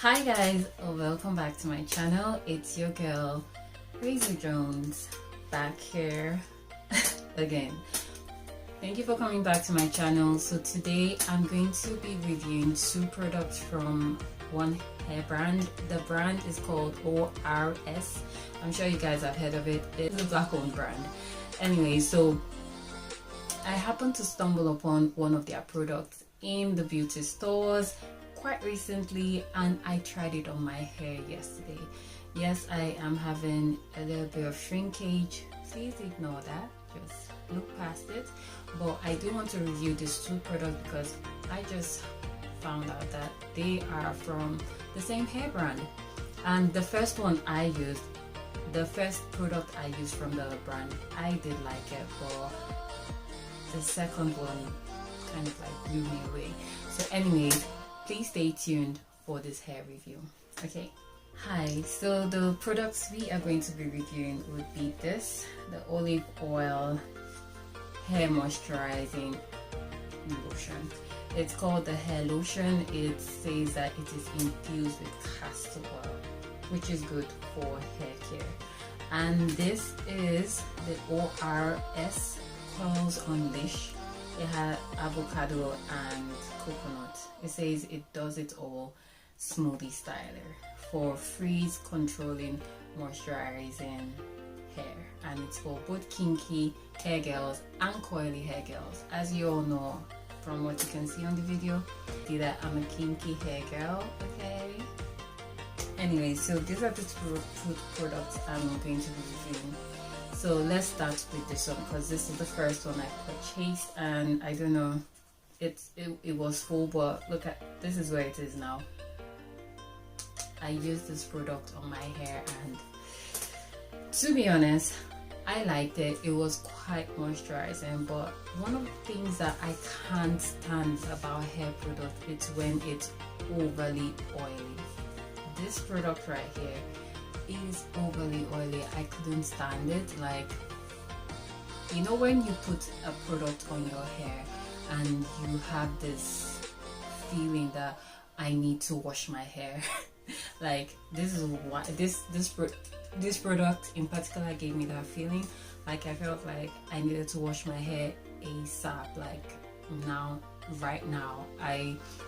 Hi guys, welcome back to my channel. It's your girl TheRayzelJones back here again. Thank you for coming back to my channel. So today I'm going to be reviewing two products from one hair brand. The brand is called ORS. I'm sure you guys have heard of it. It's a black owned brand. Anyway, so I happened to stumble upon one of their products in the beauty stores quite recently, and I tried it on my hair yesterday. Yes, I am having a little bit of shrinkage. Please ignore that, just look past it. But I do want to review these two products because I just found out that they are from the same hair brand. And the first one I used, the first product I used from the other brand, I did like it, but the second one kind of like blew me away. So anyways, please stay tuned for this hair review. Okay. Hi, so the products we are going to be reviewing would be this, the olive oil hair moisturizing lotion. It's called the hair lotion. It says that it is infused with castor oil, which is good for hair care. And this is the ORS Curls Unleash. It has avocado and coconut. It says it does it all smoothie styler for freeze controlling moisturizing hair, and it's for both kinky hair girls and coily hair girls. As you all know from what you can see on the video, see that I'm a kinky hair girl. Okay, anyway, so these are the two products I'm going to be reviewing. So let's start with this one because this is the first one I purchased, and I don't know, it was full, but look at this is where it is now. I used this product on my hair, and to be honest, I liked it. It was quite moisturizing, but one of the things that I can't stand about hair product is when it's overly oily. This product right here is overly oily. I couldn't stand it. Like, you know when you put a product on your hair and you have this feeling that I need to wash my hair. Like, this is what this product in particular gave me that feeling. Like, I felt like I needed to wash my hair ASAP, like now, right now.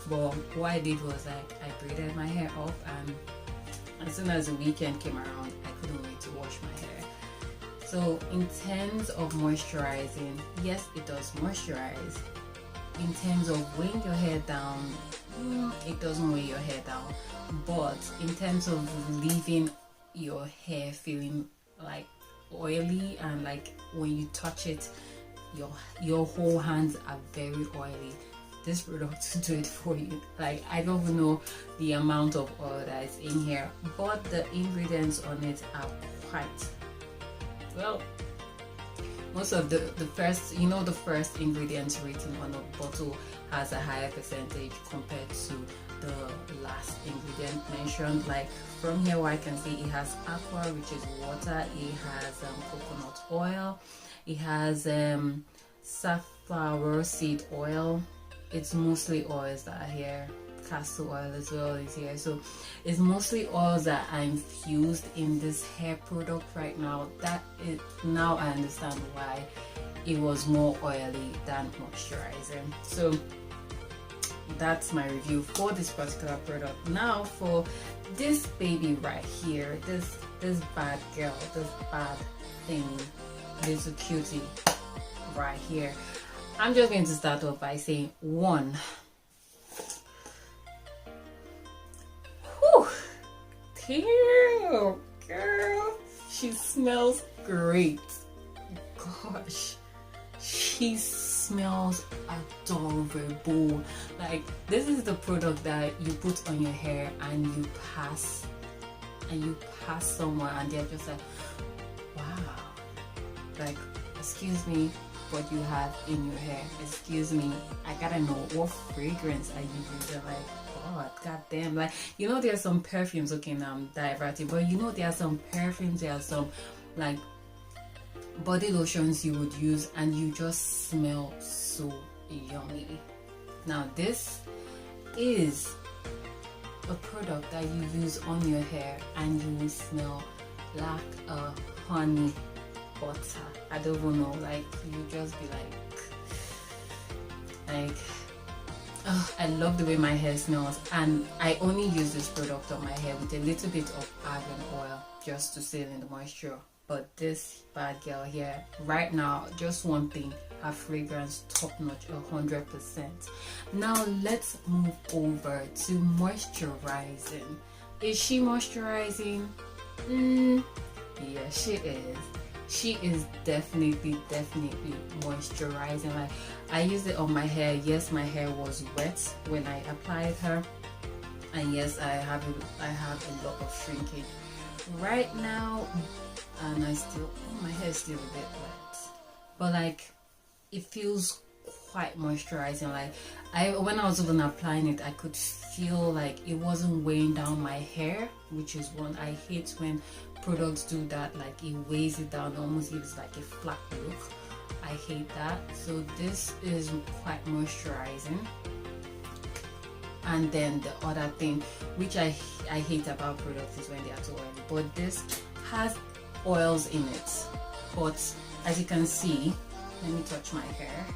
But what I did was, like, I braided my hair up, and as soon as the weekend came around, I couldn't wait to wash my hair. So in terms of moisturizing, yes, it does moisturize. In terms of weighing your hair down, it doesn't weigh your hair down. But in terms of leaving your hair feeling like oily, and like when you touch it, your whole hands are very oily, this product to do it for you. Like, I don't even know the amount of oil that is in here, but the ingredients on it are quite well. Most of the first, you know, the first ingredients written on the bottle has a higher percentage compared to the last ingredient mentioned. Like, from here, what I can see, it has aqua, which is water. It has coconut oil. It has safflower seed oil. It's mostly oils that are here. Castor oil as well is here. So it's mostly oils that are infused in this hair product right now. Now I understand why it was more oily than moisturizing. So that's my review for this particular product. Now for this baby right here, this bad girl, this bad thing, this cutie right here. I'm just going to start off by saying, one, whew, damn, girl, she smells great. Gosh, she smells adorable. Like, this is the product that you put on your hair and you pass someone and they're just like, wow, like, excuse me, what you have in your hair, excuse me, I gotta know what fragrance are you using. Like, god damn. Like, you know, there's some perfumes, okay, now I'm diverting, but you know, there are some perfumes, there are some like body lotions you would use and you just smell so yummy. Now this is a product that you use on your hair and you will smell like a honey butter. I don't even know, like you just be like oh, I love the way my hair smells, and I only use this product on my hair with a little bit of argan oil just to seal in the moisture. But this bad girl here, right now, just one thing, her fragrance top notch, 100%. Now let's move over to moisturizing. Is she moisturizing? Yeah, she is. She is definitely moisturizing. Like, I used it on my hair. Yes, my hair was wet when I applied her, and yes, I have a lot of shrinkage right now, and my hair is still a bit wet, but like it feels quite moisturizing. Like when I was even applying it, I could feel like it wasn't weighing down my hair, which is one I hate when products do that. Like it weighs it down, almost gives like a flat look. I hate that. So this is quite moisturizing. And then the other thing which I hate about products is when they are too oily, but this has oils in it. But as you can see, let me touch my hair.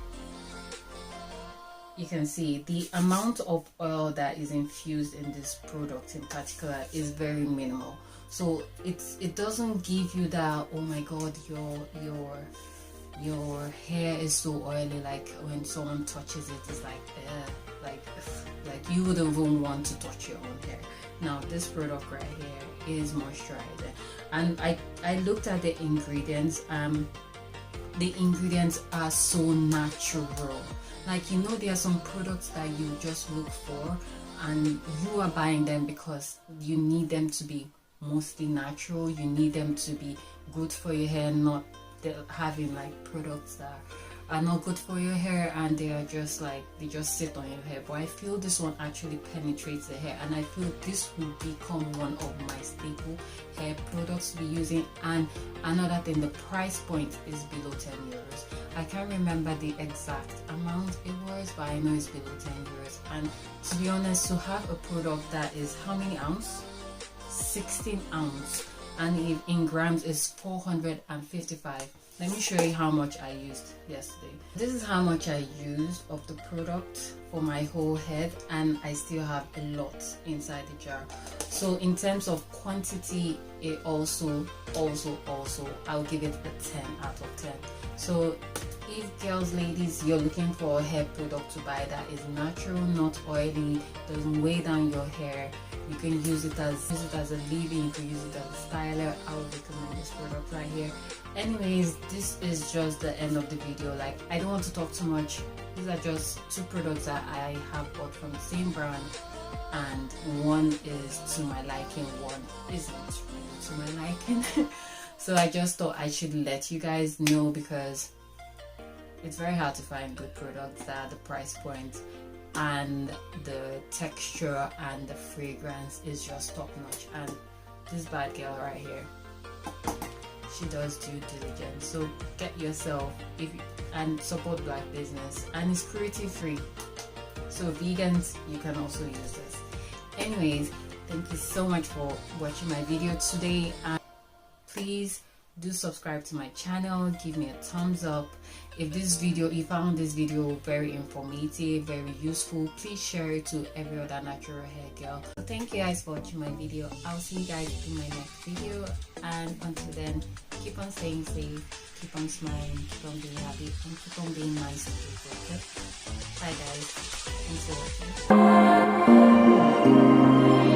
You can see the amount of oil that is infused in this product in particular is very minimal. So it doesn't give you that, oh my god, your hair is so oily, like when someone touches it, it's like you wouldn't even want to touch your own hair. Now this product right here is moisturizing, and I looked at the ingredients. The ingredients are so natural. Like, you know, there are some products that you just look for and you are buying them because you need them to be mostly natural, you need them to be good for your hair, not having like products that are not good for your hair and they are just like, they just sit on your hair. But I feel this one actually penetrates the hair, and I feel this will become one of my staple hair products to be using. And another thing, the price point is below 10 euros. I can't remember the exact amount it was, but I know it's below 10 euros. And to be honest, to have a product that is how many ounce? 16 ounce, and in grams is 455. Let me show you how much I used yesterday. This is how much I used of the product for my whole head, and I still have a lot inside the jar. So in terms of quantity, it also I'll give it a 10 out of 10. So if girls, ladies, you're looking for a hair product to buy that is natural, not oily, doesn't weigh down your hair, you can use it as a leave-in, you can use it as a styler, I would recommend this product right here. Anyways, this is just the end of the video. Like, I don't want to talk too much. These are just two products that I have bought from the same brand, and one is to my liking, one isn't really to my liking. So I just thought I should let you guys know, because it's very hard to find good products that the price point and the texture and the fragrance is just top notch. And this bad girl right here, she does due diligence. So get yourself and support black business, and it's cruelty free. So vegans, you can also use this. Anyways, thank you so much for watching my video today, and please do subscribe to my channel, give me a thumbs up. If you found this video very informative, very useful, please share it to every other natural hair girl. So thank you guys for watching my video. I'll see you guys in my next video, and until then, keep on staying safe, keep on smiling, keep on being happy, and keep on being nice to people. Okay? Bye guys, thanks for watching.